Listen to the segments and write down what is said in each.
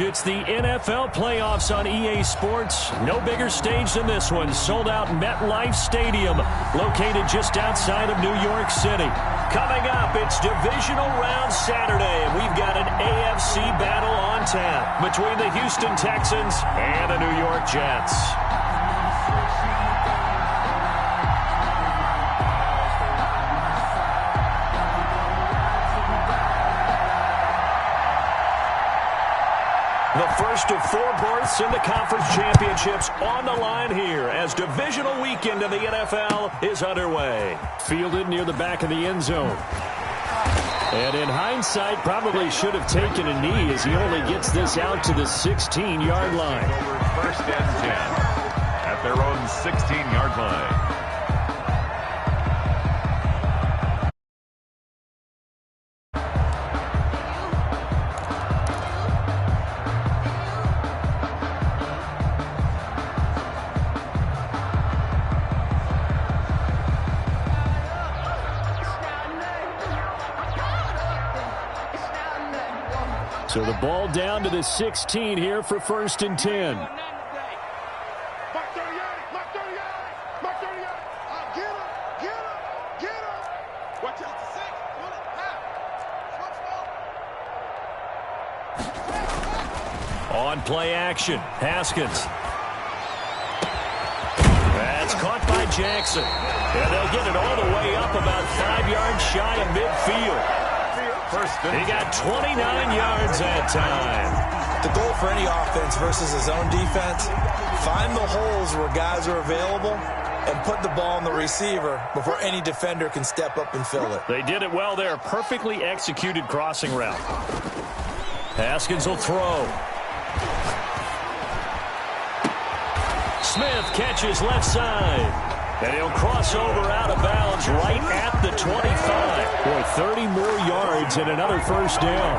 It's the NFL playoffs on EA Sports. No bigger stage than this one. Sold out MetLife Stadium, located just outside of New York City. Coming up, it's Divisional Round Saturday, and we've got an AFC battle on tap between the Houston Texans and the New York Jets. The first of 4 berths in the conference championships on the line here as divisional weekend in the NFL is underway. Fielded near the back of the end zone. And in hindsight, probably should have taken a knee as he only gets this out to the 16-yard line. First and 10 at their own 16-yard line. So the ball down to the 16 here for first and 10. On play action, Haskins. That's caught by Jackson. And they'll get it all the way up about 5 yards shy of midfield. He got 29 yards that time. The goal for any offense versus his own defense, find the holes where guys are available and put the ball on the receiver before any defender can step up and fill it. They did it well there. Perfectly executed crossing route. Haskins will throw. Smith catches left side. And he'll cross over out of bounds right at the 25. Boy, 30 more yards and another first down.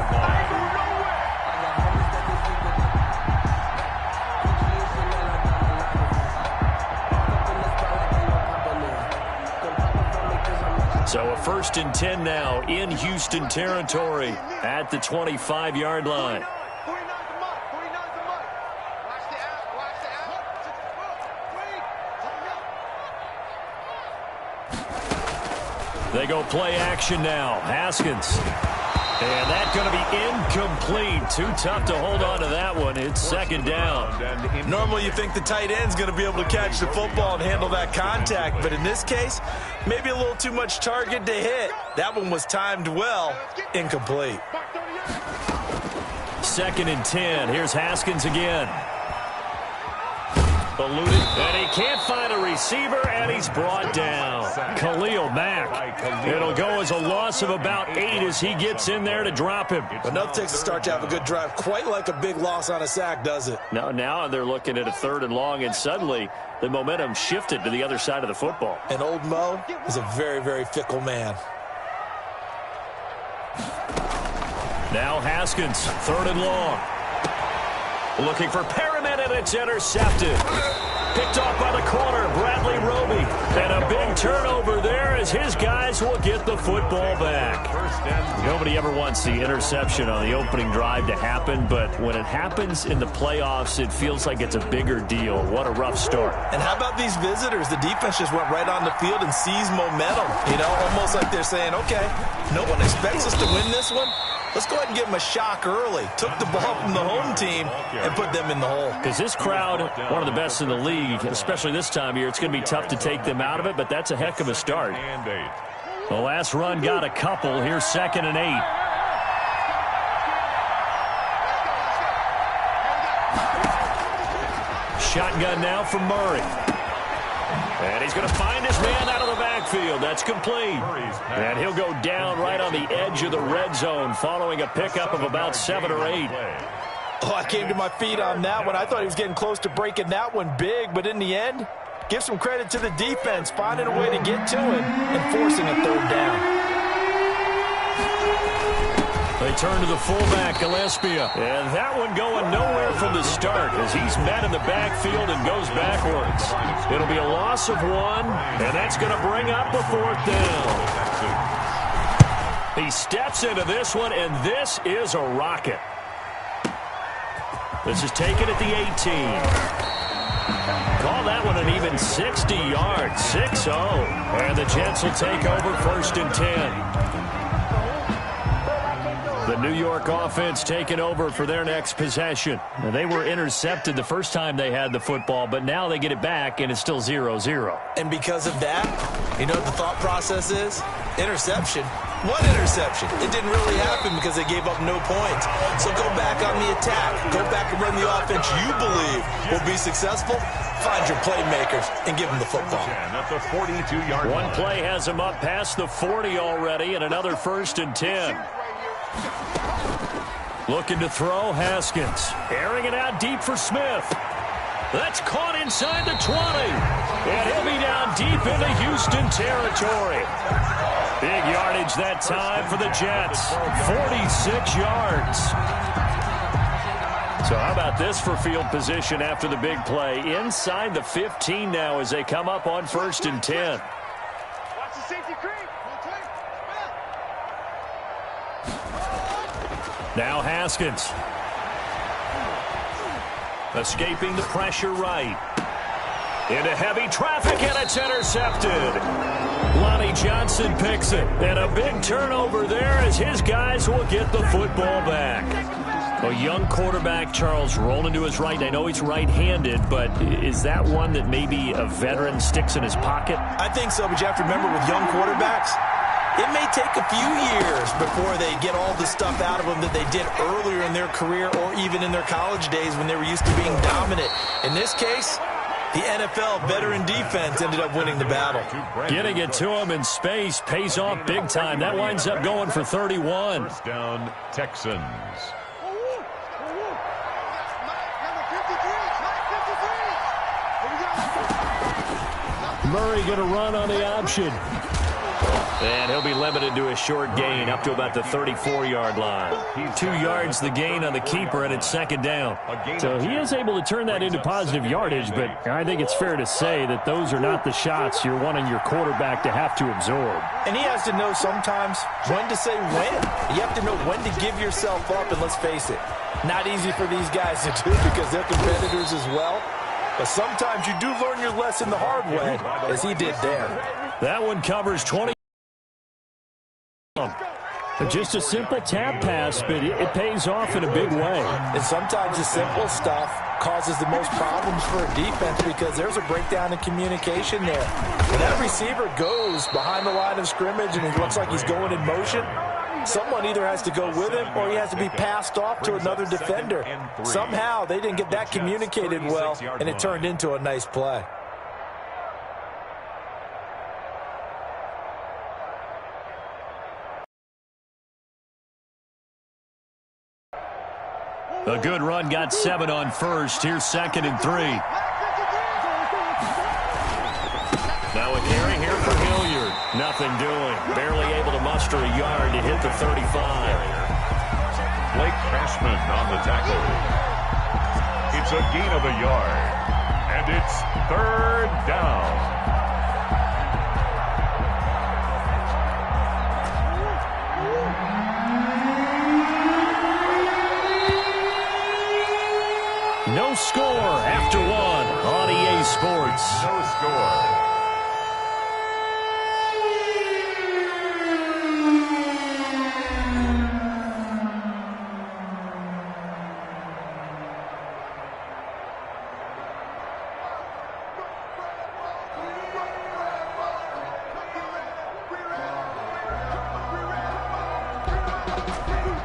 So a first and 10 now in Houston territory at the 25-yard line. They go play action now. Haskins. And that's going to be incomplete. Too tough to hold on to that one. It's second down. Normally you think the tight end's going to be able to catch the football and handle that contact. But in this case, maybe a little too much target to hit. That one was timed well. Incomplete. Second and 10. Here's Haskins again. Eluded, and he can't find a receiver, and he's brought down. Khalil Mack. It'll go as a loss of about 8 as he gets in there to drop him. Enough takes a start to have a good drive. Quite like a big loss on a sack, does it? Now they're looking at a 3rd and long, and suddenly the momentum shifted to the other side of the football. And old Mo is a very, very fickle man. Now Haskins, 3rd and long. Looking for Perriman, and it's intercepted. Picked off by the corner, Bradley Roby. And a big turnover there as his guys will get the football back. Nobody ever wants the interception on the opening drive to happen, but when it happens in the playoffs, it feels like it's a bigger deal. What a rough start. And how about these visitors? The defense just went right on the field and seized momentum. You know, almost like they're saying, okay, no one expects us to win this one. Let's go ahead and give them a shock early. Took the ball from the home team and put them in the hole. Because this crowd, one of the best in the league, especially this time of year, it's going to be tough to take them out of it, but that's a heck of a start. The last run got a couple. Here's 2nd and 8. Shotgun now from Murray. And he's going to find his man out of the backfield. That's complete. And he'll go down right on the edge of the red zone following a pickup of about 7 or 8. Oh, I came to my feet on that one. I thought he was getting close to breaking that one big, but in the end, give some credit to the defense, finding a way to get to him and forcing a 3rd down. They turn to the fullback, Gillespie. And that one going nowhere from the start as he's met in the backfield and goes backwards. It'll be a loss of 1, and that's going to bring up a 4th down. He steps into this one, and this is a rocket. This is taken at the 18. Call that one an even 60 yards, 6-0. And the Jets will take over 1st and 10. The New York offense taking over for their next possession. Now, they were intercepted the first time they had the football, but now they get it back, and it's still 0-0. And because of that, you know what the thought process is? Interception. One interception. It didn't really happen because they gave up no points. So go back on the attack. Go back and run the offense you believe will be successful. Find your playmakers and give them the football. At the 42-yard line. One play has them up past the 40 already, and another 1st and 10. Looking to throw, Haskins. Airing it out deep for Smith. That's caught inside the 20. And he'll be down deep into Houston territory. Big yardage that time for the Jets. 46 yards. So how about this for field position after the big play? Inside the 15 now as they come up on 1st and 10. Watch the safety creep. Now Haskins. Escaping the pressure right. Into heavy traffic, and it's intercepted. Lonnie Johnson picks it. And a big turnover there as his guys will get the football back. A young quarterback, Charles, rolling to his right. I know he's right-handed, but is that one that maybe a veteran sticks in his pocket? I think so, but you have to remember with young quarterbacks, it may take a few years before they get all the stuff out of them that they did earlier in their career or even in their college days when they were used to being dominant. In this case, the NFL veteran defense ended up winning the battle. Getting it to him in space pays off big time. That winds up going for 31. First down, Texans. Murray going to run on the option. And he'll be limited to a short gain up to about the 34-yard line. 2 yards the gain on the keeper, and it's 2nd down. So he is able to turn that into positive yardage, but I think it's fair to say that those are not the shots you're wanting your quarterback to have to absorb. And he has to know sometimes when to say when. You have to know when to give yourself up, and let's face it, not easy for these guys to do because they're competitors as well. But sometimes you do learn your lesson the hard way, as he did there. That one covers 20. Just a simple tap pass, but it pays off in a big way. And sometimes the simple stuff causes the most problems for a defense because there's a breakdown in communication there. When that receiver goes behind the line of scrimmage and it looks like he's going in motion, someone either has to go with him or he has to be passed off to another defender. Somehow they didn't get that communicated well, and it turned into a nice play. A good run, got 7 on first. Here's 2nd and 3. Now a carry here for Hilliard. Nothing doing. Barely able to muster a yard to hit the 35. Blake Cashman on the tackle. It's a gain of a yard. And it's 3rd down. No score after 1 on EA Sports. No score.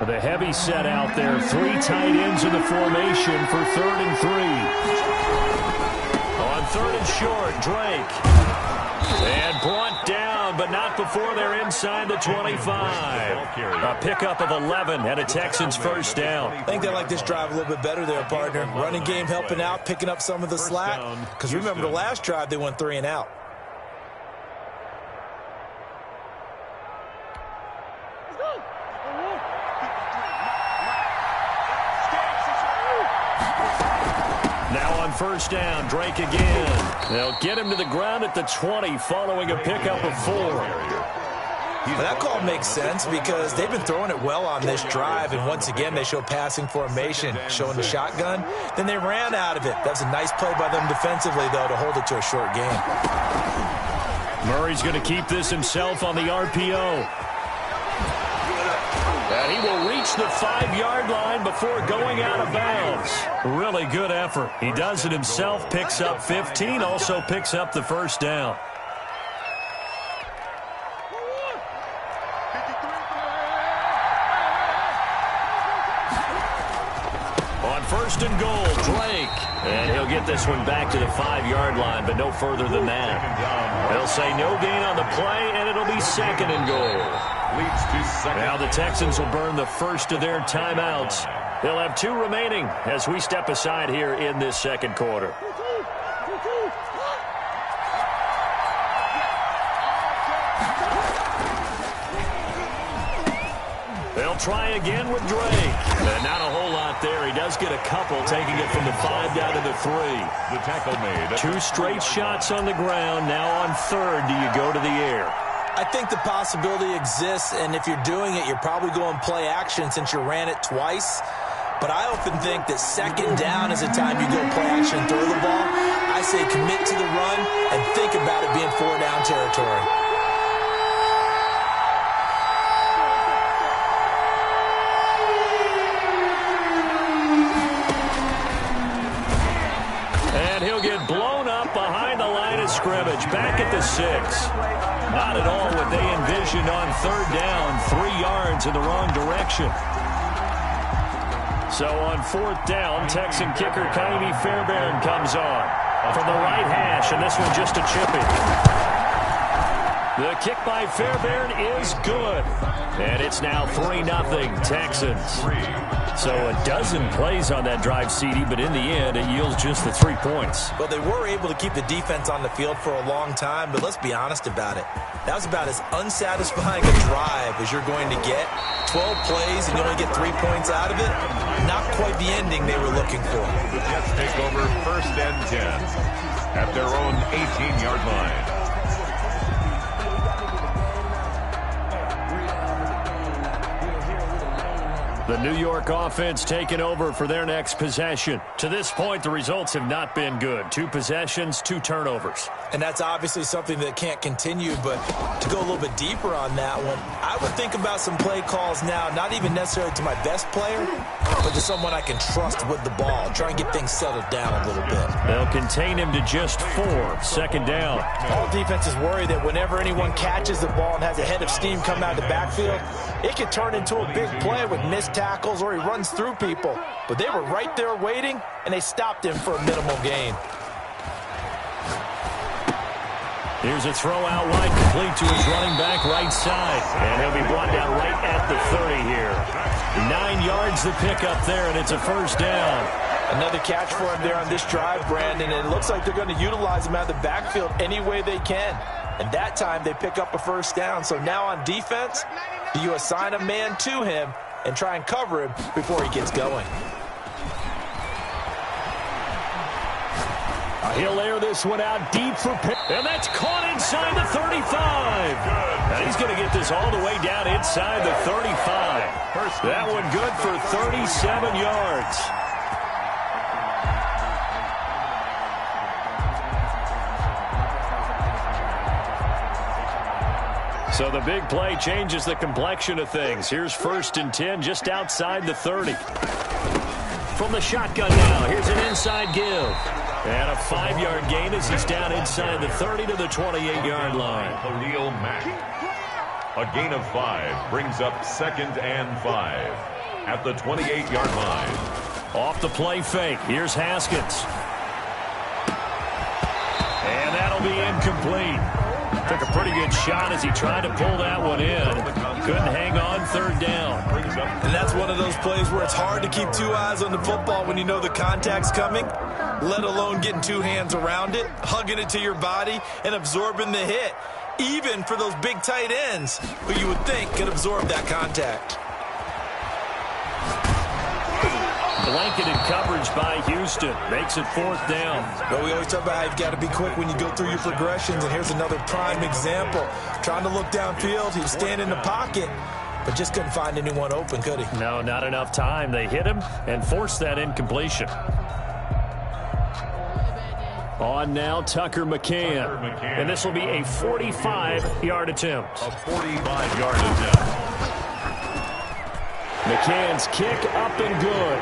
The heavy set out there. 3 tight ends in the formation for 3rd and 3. On 3rd and short, Drake. And brought down, but not before they're inside the 25. A pickup of 11 and a Texans first down. I think they like this drive a little bit better there, partner. Running game helping out, picking up some of the slack. Because remember the last drive, they went 3 and out. First down, Drake again. They'll get him to the ground at the 20 following a pickup of 4. Well, that call makes sense because they've been throwing it well on this drive, and once again they show passing formation, showing the shotgun. Then they ran out of it. That was a nice play by them defensively, though, to hold it to a short game. Murray's going to keep this himself on the RPO. And he will reach the 5-yard line before going out of bounds. Really good effort. He does it himself, picks up 15, also picks up the first down. On first and goal, Drake. And he'll get this one back to the 5-yard line, but no further than that. They'll say no gain on the play, and it'll be second and goal. Now the Texans will burn the first of their timeouts. They'll have 2 remaining as we step aside here in this second quarter. They'll try again with Drake. And not a whole lot there. He does get a couple, taking it from the 5 down to the 3. The tackle made. 2 straight shots on the ground. Now on third, do you go to the air? I think the possibility exists, and if you're doing it, you're probably going play action since you ran it twice. But I often think that second down is the time you go play action and throw the ball. I say commit to the run and think about it being 4-down territory. And he'll get blown up behind the line of scrimmage, back at the 6. Not at all what they envisioned on third down, 3 yards in the wrong direction. So on fourth down, Texan kicker Kaimi Fairbairn comes on from the right hash, and this one just a chippy. The kick by Fairbairn is good. And it's now 3-0 Texans. So a dozen plays on that drive, CD, but in the end, it yields just the 3 points. Well, they were able to keep the defense on the field for a long time, but let's be honest about it. That was about as unsatisfying a drive as you're going to get. 12 plays and you only get 3 points out of it. Not quite the ending they were looking for. The Jets take over first and 10 at their own 18-yard line. The New York offense taking over for their next possession. To this point, the results have not been good. 2 possessions, 2 turnovers. And that's obviously something that can't continue, but to go a little bit deeper on that one, I would think about some play calls now, not even necessarily to my best player, but to someone I can trust with the ball. Try and get things settled down a little bit. They'll contain him to just 4. Second down. All defenses worry that whenever anyone catches the ball and has a head of steam come out of the backfield, it could turn into a big play with missed tackles or he runs through people. But they were right there waiting, and they stopped him for a minimal gain. Here's a throw out wide, complete to his running back right side. And he'll be brought down right at the 30 here. 9 yards the pickup there, and it's a first down. Another catch for him there on this drive, Brandon, and it looks like they're going to utilize him out of the backfield any way they can. And that time they pick up a first down. So now on defense, do you assign a man to him and try and cover him before he gets going? He'll air this one out deep for Pitt. And that's caught inside the 35. And he's going to get this all the way down inside the 35. That one good for 37 yards. So the big play changes the complexion of things. Here's first and 10 just outside the 30. From the shotgun now, here's an inside give. And a 5-yard gain as he's down inside the 30 to the 28-yard line. Khalil Mack. A gain of 5 brings up second and 5 at the 28-yard line. Off the play fake. Here's Haskins. And that'll be incomplete. Took a pretty good shot as he tried to pull that one in. Couldn't hang on third down. And that's one of those plays where it's hard to keep 2 eyes on the football when you know the contact's coming, let alone getting 2 hands around it, hugging it to your body, and absorbing the hit. Even for those big tight ends who you would think could absorb that contact. Blanketed coverage by Houston. Makes it 4th down. Well, we always talk about how you've got to be quick when you go through your progressions, and here's another prime example. Trying to look downfield, he was standing in the pocket, but just couldn't find anyone open, could he? No, not enough time. They hit him and forced that incompletion. On now, Tucker McCann. And this will be a 45-yard attempt. A 45-yard attempt. McCann's kick up and good.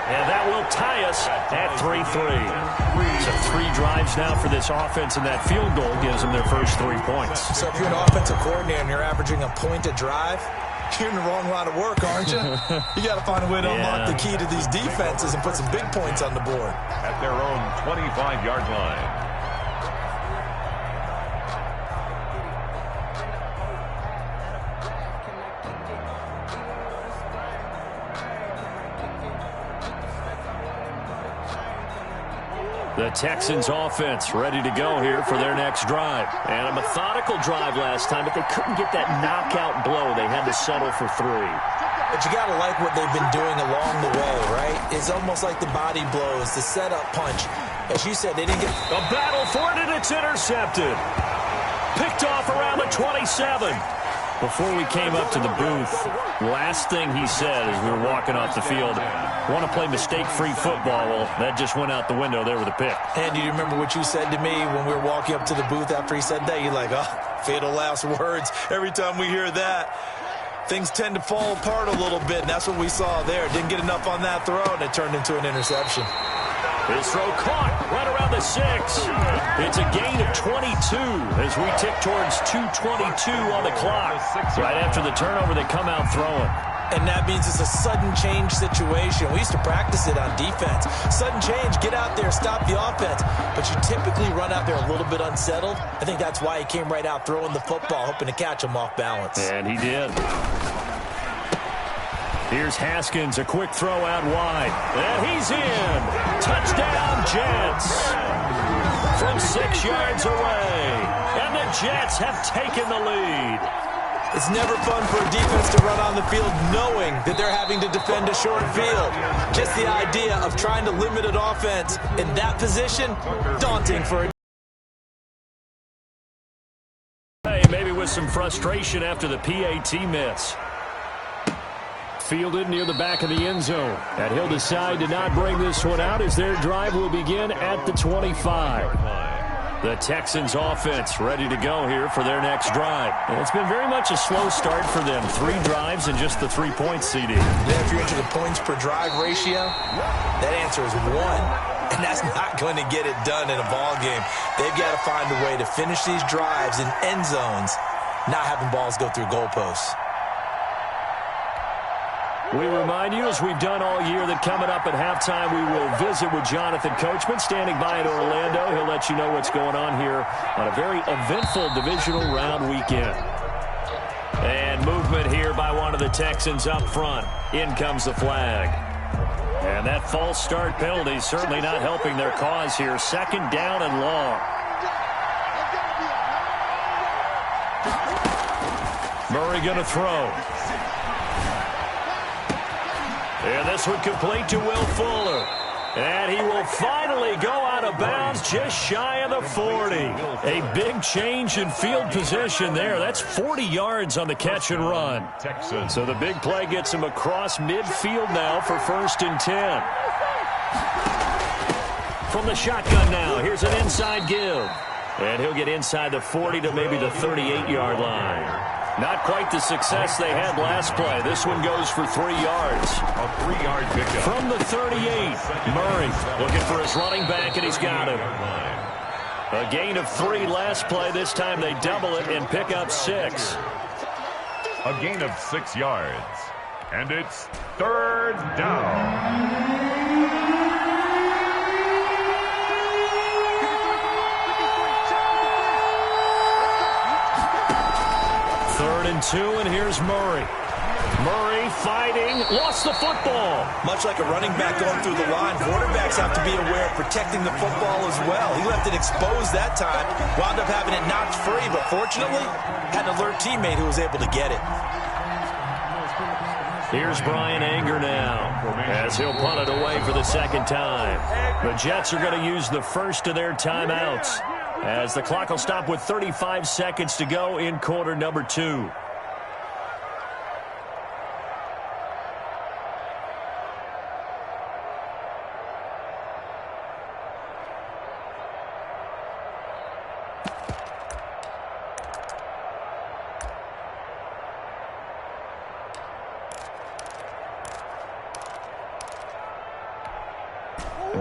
And that will tie us at 3-3. So 3 drives now for this offense, and that field goal gives them their first 3 points. So if you're an offensive coordinator and you're averaging a point a drive, you're in the wrong line of work, aren't you? You got to find a way to unlock the key to these defenses and put some big points on the board. At their own 25-yard line. The Texans offense ready to go here for their next drive. And a methodical drive last time, but they couldn't get that knockout blow. They had to settle for 3. But you got to like what they've been doing along the way, right? It's almost like the body blows, the setup punch. As you said, they didn't get... A battle for it, and it's intercepted. Picked off around the 27. Before we came up to the booth, last thing he said as we were walking off the field, want to play mistake-free football. Well, that just went out the window there with a pick. And do you remember what you said to me when we were walking up to the booth after he said that? You're like, oh, fatal last words. Every time we hear that, things tend to fall apart a little bit, and that's what we saw there. Didn't get enough on that throw, and it turned into an interception. His throw caught right around the 6. It's a gain of 22 as we tick towards 2:22 on the clock. Right after the turnover, they come out throwing. And that means it's a sudden change situation. We used to practice it on defense. Sudden change, get out there, stop the offense. But you typically run out there a little bit unsettled. I think that's why he came right out throwing the football, hoping to catch him off balance. And he did. Here's Haskins, a quick throw out wide. And he's in. Touchdown, Jets. From 6 yards away. And the Jets have taken the lead. It's never fun for a defense to run on the field knowing that they're having to defend a short field. Just the idea of trying to limit an offense in that position, daunting for a maybe with some frustration after the PAT miss. Fielded near the back of the end zone. And he'll decide to not bring this one out as their drive will begin at the 25. The Texans offense ready to go here for their next drive. And it's been very much a slow start for them. 3 drives and just the 3 points, CD. Yeah, if you're into the points per drive ratio, that answer is 1. And that's not going to get it done in a ball game. They've got to find a way to finish these drives in end zones, not having balls go through goalposts. We remind you, as we've done all year, that coming up at halftime, we will visit with Jonathan Coachman, standing by in Orlando. He'll let you know what's going on here on a very eventful divisional round weekend. And movement here by one of the Texans up front. In comes the flag. And that false start penalty certainly not helping their cause here. 2nd down and long. Murray going to throw. And this one complete to Will Fuller. And he will finally go out of bounds just shy of the 40. A big change in field position there. That's 40 yards on the catch and run. So the big play gets him across midfield now for 1st and 10. From the shotgun now, here's an inside give. And he'll get inside the 40 to maybe the 38-yard line. Not quite the success they had last play. This one goes for 3 yards. A 3-yard pickup. From the 38, Murray looking for his running back, and he's got him. A gain of 3 last play. This time they double it and pick up 6. A gain of 6 yards. And it's 3rd down. 3rd and 2, and here's Murray. Murray fighting, lost the football. Much like a running back going through the line, quarterbacks have to be aware of protecting the football as well. He left it exposed that time, wound up having it knocked free, but fortunately, had an alert teammate who was able to get it. Here's Brian Anger now, as he'll punt it away for the second time. The Jets are going to use the first of their timeouts, as the clock will stop with 35 seconds to go in quarter number 2.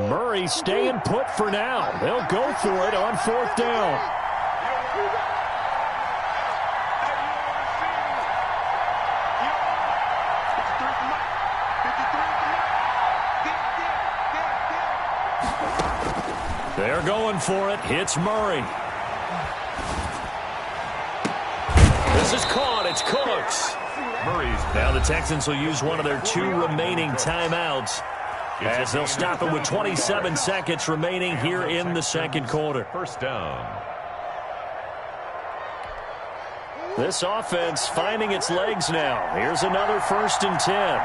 Murray staying put for now. They'll go for it on 4th down. They're going for it. It's Murray. This is caught. It's Cooks. Now the Texans will use one of their 2 remaining timeouts, as they'll stop it with 27 seconds remaining here in the second quarter. First down. This offense finding its legs now. Here's another 1st and 10.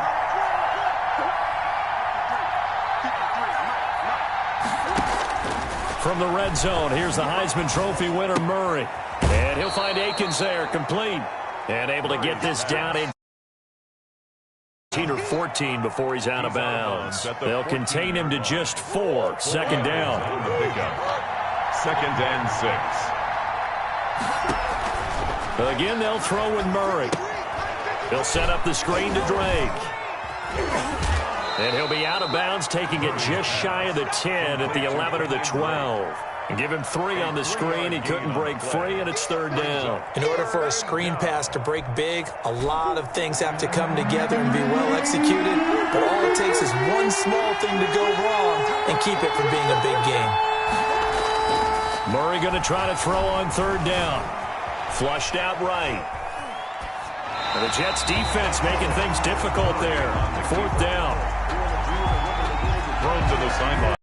From the red zone, here's the Heisman Trophy winner, Murray. And he'll find Akins there, complete. And able to get this down in 13 or 14 before he's out of bounds. They'll contain him to just 4. Second down. Second and 6. Again, they'll throw with Murray. He'll set up the screen to Drake. And he'll be out of bounds, taking it just shy of the 10 at the 11 or the 12. And give him 3 on the screen. He couldn't break free, and it's 3rd down. In order for a screen pass to break big, a lot of things have to come together and be well executed. But all it takes is one small thing to go wrong and keep it from being a big game. Murray going to try to throw on 3rd down. Flushed out right. And the Jets defense making things difficult there. 4th down. Thrown to the sideline.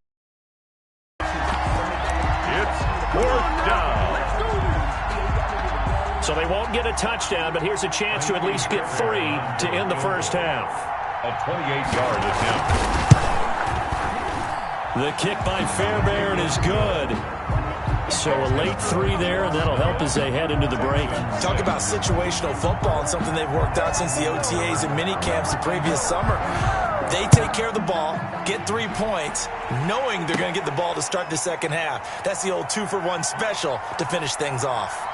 It's 4th down. So they won't get a touchdown, but here's a chance to at least get 3 to end the first half. A 28-yard attempt. The kick by Fairbairn is good. So a late 3 there, and that'll help as they head into the break. Talk about situational football and something they've worked out since the OTAs and mini camps the previous summer. They take care of the ball, get 3 points, knowing they're going to get the ball to start the second half. That's the old 2-for-1 special to finish things off.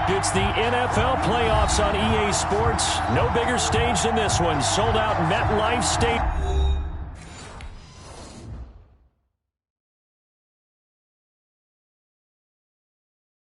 It's the NFL playoffs on EA Sports. No bigger stage than this one. Sold out MetLife Stadium.